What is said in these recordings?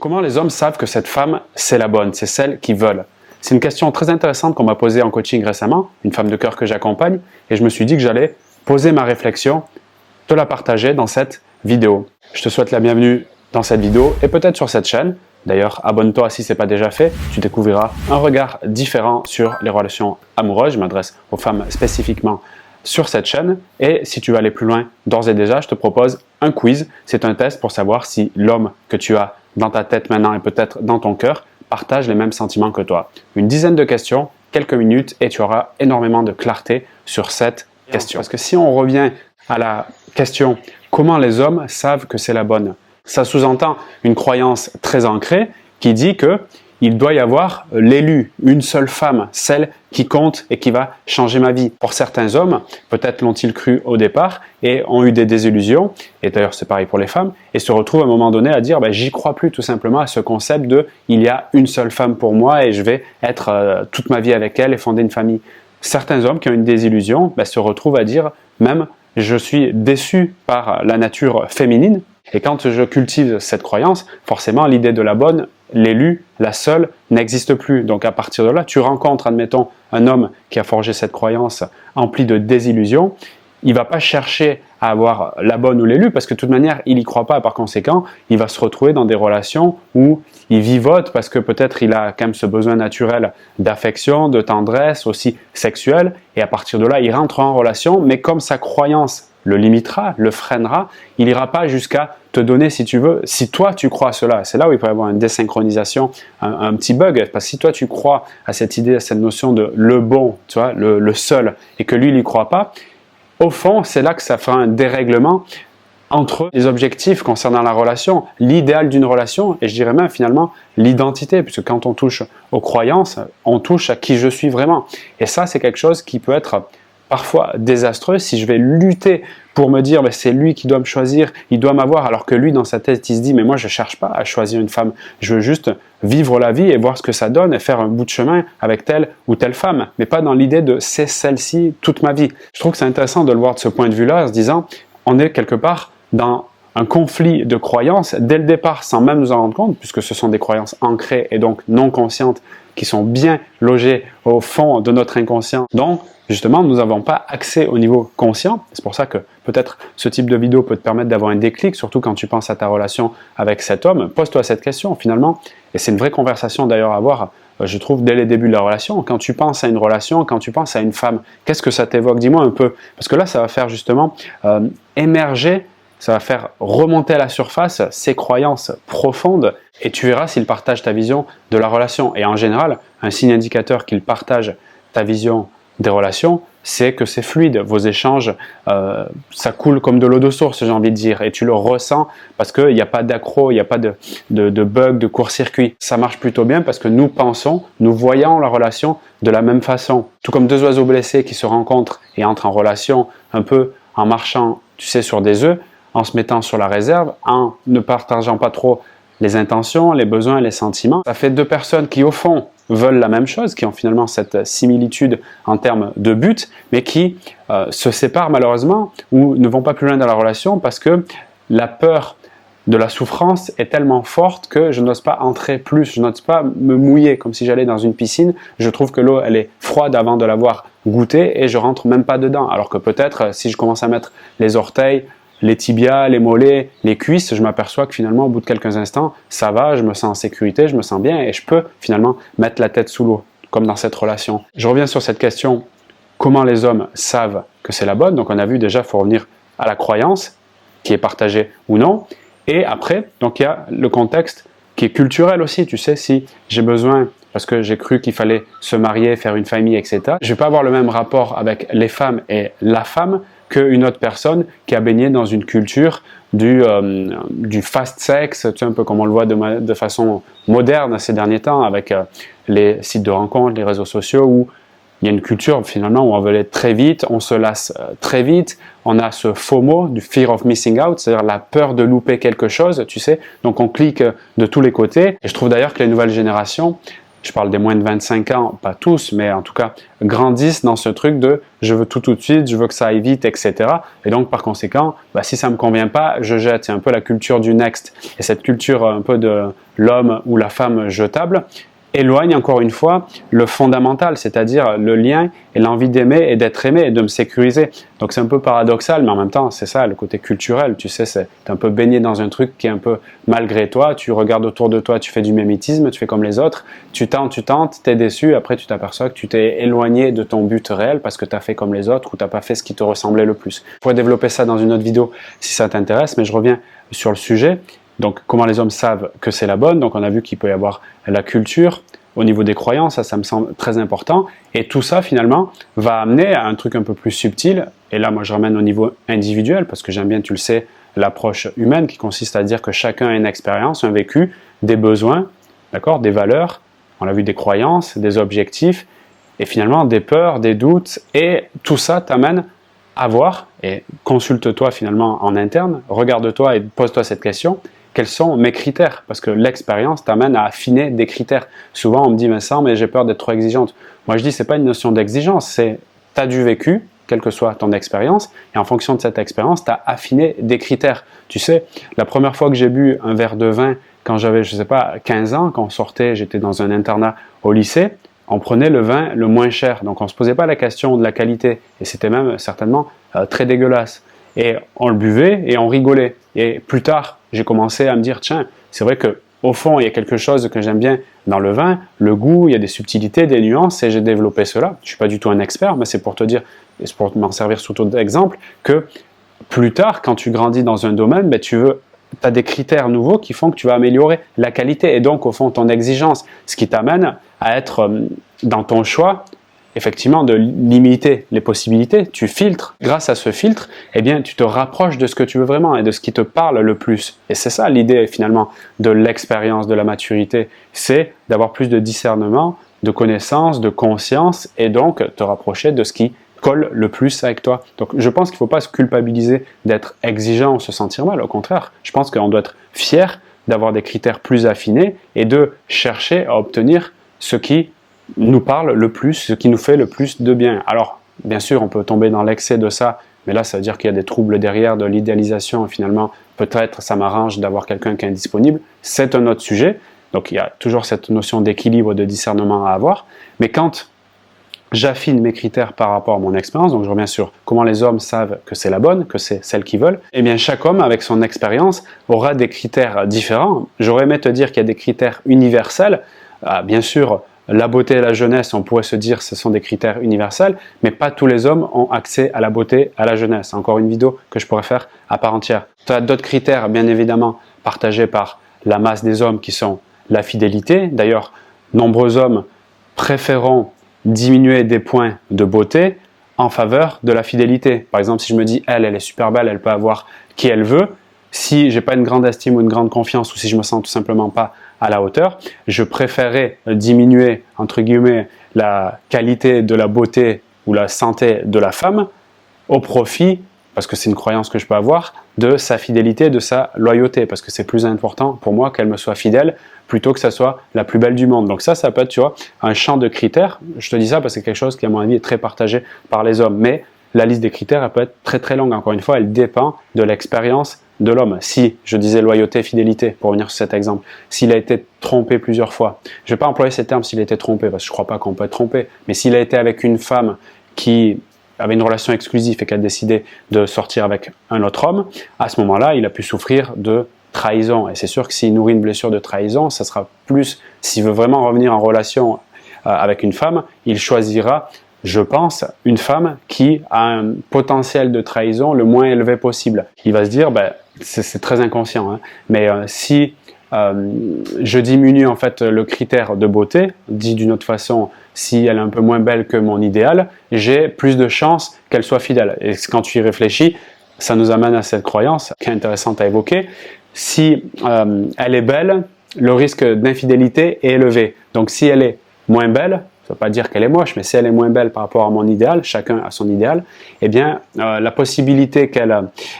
Comment les hommes savent que cette femme, c'est la bonne, c'est celle qu'ils veulent? C'est une question très intéressante qu'on m'a posée en coaching récemment, une femme de cœur que j'accompagne, et je me suis dit que j'allais poser ma réflexion, te la partager dans cette vidéo. Je te souhaite la bienvenue dans cette vidéo et peut-être sur cette chaîne. D'ailleurs, abonne-toi si ce n'est pas déjà fait, tu découvriras un regard différent sur les relations amoureuses. Je m'adresse aux femmes spécifiquement sur cette chaîne. Et si tu veux aller plus loin, d'ores et déjà, je te propose un quiz. C'est un test pour savoir si l'homme que tu as dans ta tête maintenant et peut-être dans ton cœur partage les mêmes sentiments que toi. Une dizaine de questions, quelques minutes et tu auras énormément de clarté sur cette question. Parce que si on revient à la question « Comment les hommes savent que c'est la bonne ?» Ça sous-entend une croyance très ancrée qui dit qu'il doit y avoir l'élu, une seule femme, celle qui compte et qui va changer ma vie. Pour certains hommes, peut-être l'ont-ils cru au départ et ont eu des désillusions, et d'ailleurs c'est pareil pour les femmes, et se retrouvent à un moment donné à dire j'y crois plus tout simplement à ce concept de il y a une seule femme pour moi et je vais être toute ma vie avec elle et fonder une famille. Certains hommes qui ont une désillusion se retrouvent à dire même je suis déçu par la nature féminine. Et quand je cultive cette croyance, forcément l'idée de la bonne, l'élu, la seule, n'existe plus. Donc à partir de là, tu rencontres, admettons, un homme qui a forgé cette croyance emplie de désillusions, il ne va pas chercher à avoir la bonne ou l'élu parce que de toute manière, il n'y croit pas. Par conséquent, il va se retrouver dans des relations où il vivote parce que peut-être il a quand même ce besoin naturel d'affection, de tendresse, aussi sexuelle. Et à partir de là, il rentre en relation, mais comme sa croyance le limitera, le freinera, il n'ira pas jusqu'à te donner, si tu veux, si toi tu crois à cela. C'est là où il peut y avoir une désynchronisation, un petit bug. Parce que si toi tu crois à cette idée, à cette notion de le bon, tu vois, le seul, et que lui, il n'y croit pas, au fond, c'est là que ça fera un dérèglement entre les objectifs concernant la relation, l'idéal d'une relation, et je dirais même finalement l'identité, puisque quand on touche aux croyances, on touche à qui je suis vraiment. Et ça, c'est quelque chose qui peut être parfois désastreux si je vais lutter pour me dire c'est lui qui doit me choisir, il doit m'avoir, alors que lui dans sa tête il se dit mais moi je ne cherche pas à choisir une femme, je veux juste vivre la vie et voir ce que ça donne et faire un bout de chemin avec telle ou telle femme, mais pas dans l'idée de c'est celle-ci toute ma vie. Je trouve que c'est intéressant de le voir de ce point de vue-là en se disant on est quelque part dans un conflit de croyances dès le départ sans même nous en rendre compte, puisque ce sont des croyances ancrées et donc non conscientes qui sont bien logées au fond de notre inconscient. Donc, justement, nous n'avons pas accès au niveau conscient. C'est pour ça que peut-être ce type de vidéo peut te permettre d'avoir un déclic, surtout quand tu penses à ta relation avec cet homme. Pose-toi cette question finalement, et c'est une vraie conversation d'ailleurs à avoir, je trouve, dès les débuts de la relation. Quand tu penses à une relation, quand tu penses à une femme, qu'est-ce que ça t'évoque? Dis-moi un peu, parce que là, ça va faire justement émerger, ça va faire remonter à la surface ses croyances profondes et tu verras s'il partage ta vision de la relation. Et en général, un signe indicateur qu'il partage ta vision des relations, c'est que c'est fluide. Vos échanges, ça coule comme de l'eau de source, j'ai envie de dire. Et tu le ressens parce qu'il n'y a pas d'accro, il n'y a pas de bug, de court-circuit. Ça marche plutôt bien parce que nous pensons, nous voyons la relation de la même façon. Tout comme deux oiseaux blessés qui se rencontrent et entrent en relation un peu en marchant, tu sais, sur des œufs, en se mettant sur la réserve, en ne partageant pas trop les intentions, les besoins, les sentiments. Ça fait deux personnes qui, au fond, veulent la même chose, qui ont finalement cette similitude en termes de but, mais qui se séparent malheureusement ou ne vont pas plus loin dans la relation parce que la peur de la souffrance est tellement forte que je n'ose pas entrer plus, je n'ose pas me mouiller comme si j'allais dans une piscine. Je trouve que l'eau, elle est froide avant de l'avoir goûtée et je rentre même pas dedans. Alors que peut-être, si je commence à mettre les orteils, les tibias, les mollets, les cuisses, je m'aperçois que finalement, au bout de quelques instants, ça va, je me sens en sécurité, je me sens bien et je peux finalement mettre la tête sous l'eau, comme dans cette relation. Je reviens sur cette question, comment les hommes savent que c'est la bonne? Donc on a vu déjà, il faut revenir à la croyance, qui est partagée ou non. Et après, donc il y a le contexte qui est culturel aussi, tu sais, si j'ai besoin, parce que j'ai cru qu'il fallait se marier, faire une famille, etc. Je ne vais pas avoir le même rapport avec les femmes et la femme qu'une autre personne qui a baigné dans une culture du fast sex, tu sais, un peu comme on le voit de façon moderne ces derniers temps avec les sites de rencontres, les réseaux sociaux où il y a une culture finalement où on veut aller très vite, on se lasse très vite, on a ce FOMO, du fear of missing out, c'est-à-dire la peur de louper quelque chose, tu sais, donc on clique de tous les côtés. Et je trouve d'ailleurs que les nouvelles générations je parle des moins de 25 ans, pas tous, mais en tout cas, grandissent dans ce truc de je veux tout de suite, je veux que ça aille vite, etc. Et donc, par conséquent, si ça ne me convient pas, je jette. C'est un peu la culture du next. Et cette culture un peu de l'homme ou la femme jetable éloigne encore une fois le fondamental, c'est-à-dire le lien et l'envie d'aimer et d'être aimé et de me sécuriser. Donc c'est un peu paradoxal, mais en même temps, c'est ça le côté culturel. Tu sais, c'est un peu baigné dans un truc qui est un peu malgré toi. Tu regardes autour de toi, tu fais du mimétisme, tu fais comme les autres. Tu tentes, t'es déçu. Après, tu t'aperçois que tu t'es éloigné de ton but réel parce que tu as fait comme les autres ou tu n'as pas fait ce qui te ressemblait le plus. Je pourrais développer ça dans une autre vidéo si ça t'intéresse, mais je reviens sur le sujet. Donc, comment les hommes savent que c'est la bonne? Donc, on a vu qu'il peut y avoir la culture au niveau des croyances, ça me semble très important. Et tout ça, finalement, va amener à un truc un peu plus subtil. Et là, moi, je ramène au niveau individuel parce que j'aime bien, tu le sais, l'approche humaine qui consiste à dire que chacun a une expérience, un vécu, des besoins, d'accord, des valeurs, on l'a vu, des croyances, des objectifs, et finalement des peurs, des doutes. Et tout ça t'amène à voir, et consulte-toi finalement en interne, regarde-toi et pose-toi cette question. Quels sont mes critères? Parce que l'expérience t'amène à affiner des critères. Souvent, on me dit, Vincent, mais j'ai peur d'être trop exigeante. Moi, je dis, c'est pas une notion d'exigence, c'est tu as du vécu, quelle que soit ton expérience, et en fonction de cette expérience, tu as affiné des critères. Tu sais, la première fois que j'ai bu un verre de vin, quand j'avais, je sais pas, 15 ans, quand on sortait, j'étais dans un internat au lycée, on prenait le vin le moins cher. Donc, on ne se posait pas la question de la qualité, et c'était même certainement très dégueulasse. Et on le buvait et on rigolait. Et plus tard, j'ai commencé à me dire, tiens, c'est vrai que au fond, il y a quelque chose que j'aime bien dans le vin, le goût, il y a des subtilités, des nuances, et j'ai développé cela. Je ne suis pas du tout un expert, mais c'est pour te dire, et c'est pour m'en servir surtout d'exemple, que plus tard, quand tu grandis dans un domaine, tu as des critères nouveaux qui font que tu vas améliorer la qualité, et donc au fond ton exigence, ce qui t'amène à être dans ton choix, effectivement, de limiter les possibilités. Tu filtres. Grâce à ce filtre, eh bien, tu te rapproches de ce que tu veux vraiment et de ce qui te parle le plus. Et c'est ça l'idée, finalement, de l'expérience, de la maturité. C'est d'avoir plus de discernement, de connaissance, de conscience et donc te rapprocher de ce qui colle le plus avec toi. Donc, je pense qu'il ne faut pas se culpabiliser d'être exigeant ou se sentir mal. Au contraire, je pense qu'on doit être fier d'avoir des critères plus affinés et de chercher à obtenir ce qui nous parle le plus, ce qui nous fait le plus de bien. Alors, bien sûr, on peut tomber dans l'excès de ça, mais là, ça veut dire qu'il y a des troubles derrière, de l'idéalisation, et finalement, peut-être ça m'arrange d'avoir quelqu'un qui est indisponible. C'est un autre sujet, donc il y a toujours cette notion d'équilibre, de discernement à avoir, mais quand j'affine mes critères par rapport à mon expérience, donc je reviens sur comment les hommes savent que c'est la bonne, que c'est celle qu'ils veulent, eh bien chaque homme avec son expérience aura des critères différents. J'aurais aimé te dire qu'il y a des critères universels, bien sûr, la beauté et la jeunesse, on pourrait se dire ce sont des critères universels, mais pas tous les hommes ont accès à la beauté, à la jeunesse. C'est encore une vidéo que je pourrais faire à part entière. Tu as d'autres critères, bien évidemment, partagés par la masse des hommes qui sont la fidélité. D'ailleurs, nombreux hommes préféreront diminuer des points de beauté en faveur de la fidélité. Par exemple, si je me dis, elle est super belle, elle peut avoir qui elle veut. Si j'ai pas une grande estime ou une grande confiance ou si je me sens tout simplement pas à la hauteur, je préférerais diminuer, entre guillemets, la qualité de la beauté ou la santé de la femme au profit, parce que c'est une croyance que je peux avoir, de sa fidélité, de sa loyauté, parce que c'est plus important pour moi qu'elle me soit fidèle plutôt que ça soit la plus belle du monde. Donc ça peut être, tu vois, un champ de critères. Je te dis ça parce que c'est quelque chose qui, à mon avis, est très partagé par les hommes. Mais la liste des critères, elle peut être très très longue. Encore une fois, elle dépend de l'expérience de l'homme. Si, je disais loyauté, fidélité, pour revenir sur cet exemple, s'il a été trompé plusieurs fois, je ne vais pas employer ces termes s'il a été trompé, parce que je ne crois pas qu'on peut être trompé, mais s'il a été avec une femme qui avait une relation exclusive et qui a décidé de sortir avec un autre homme, à ce moment-là, il a pu souffrir de trahison. Et c'est sûr que s'il nourrit une blessure de trahison, ça sera plus, s'il veut vraiment revenir en relation avec une femme, il choisira, je pense, une femme qui a un potentiel de trahison le moins élevé possible. Il va se dire, c'est très inconscient, hein, mais si je diminue en fait le critère de beauté, dit d'une autre façon, si elle est un peu moins belle que mon idéal, j'ai plus de chances qu'elle soit fidèle. Et quand tu y réfléchis, ça nous amène à cette croyance qui est intéressante à évoquer. Si elle est belle, le risque d'infidélité est élevé. Donc si elle est moins belle, ça ne veut pas dire qu'elle est moche, mais si elle est moins belle par rapport à mon idéal, chacun a son idéal, eh bien, la possibilité qu'elle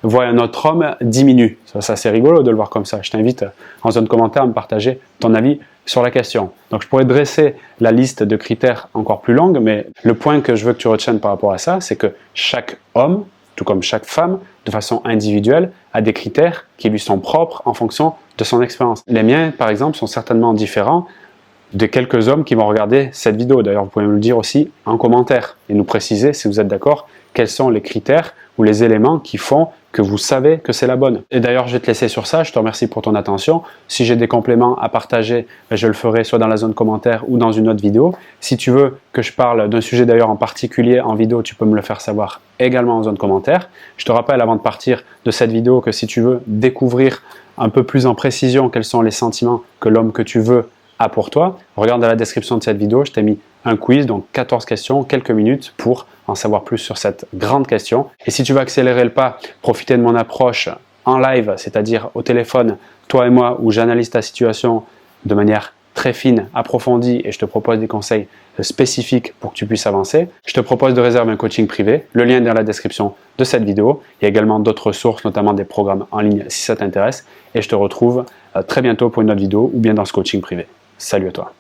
voie un autre homme diminue. Ça c'est rigolo de le voir comme ça. Je t'invite en zone commentaire à me partager ton avis sur la question. Donc je pourrais dresser la liste de critères encore plus longue, mais le point que je veux que tu retiennes par rapport à ça, c'est que chaque homme, tout comme chaque femme, de façon individuelle, a des critères qui lui sont propres en fonction de son expérience. Les miens, par exemple, sont certainement différents de quelques hommes qui vont regarder cette vidéo. D'ailleurs, vous pouvez me le dire aussi en commentaire et nous préciser, si vous êtes d'accord, quels sont les critères ou les éléments qui font que vous savez que c'est la bonne. Et d'ailleurs, je vais te laisser sur ça. Je te remercie pour ton attention. Si j'ai des compléments à partager, je le ferai soit dans la zone commentaire ou dans une autre vidéo. Si tu veux que je parle d'un sujet d'ailleurs en particulier en vidéo, tu peux me le faire savoir également en zone commentaire. Je te rappelle avant de partir de cette vidéo que si tu veux découvrir un peu plus en précision quels sont les sentiments que l'homme que tu veux a pour toi, regarde dans la description de cette vidéo, je t'ai mis un quiz, donc 14 questions, quelques minutes pour en savoir plus sur cette grande question. Et si tu veux accélérer le pas, profiter de mon approche en live, c'est-à-dire au téléphone, toi et moi, où j'analyse ta situation de manière très fine, approfondie, et je te propose des conseils spécifiques pour que tu puisses avancer, je te propose de réserver un coaching privé. Le lien est dans la description de cette vidéo. Il y a également d'autres ressources, notamment des programmes en ligne si ça t'intéresse. Et je te retrouve très bientôt pour une autre vidéo ou bien dans ce coaching privé. Salut à toi.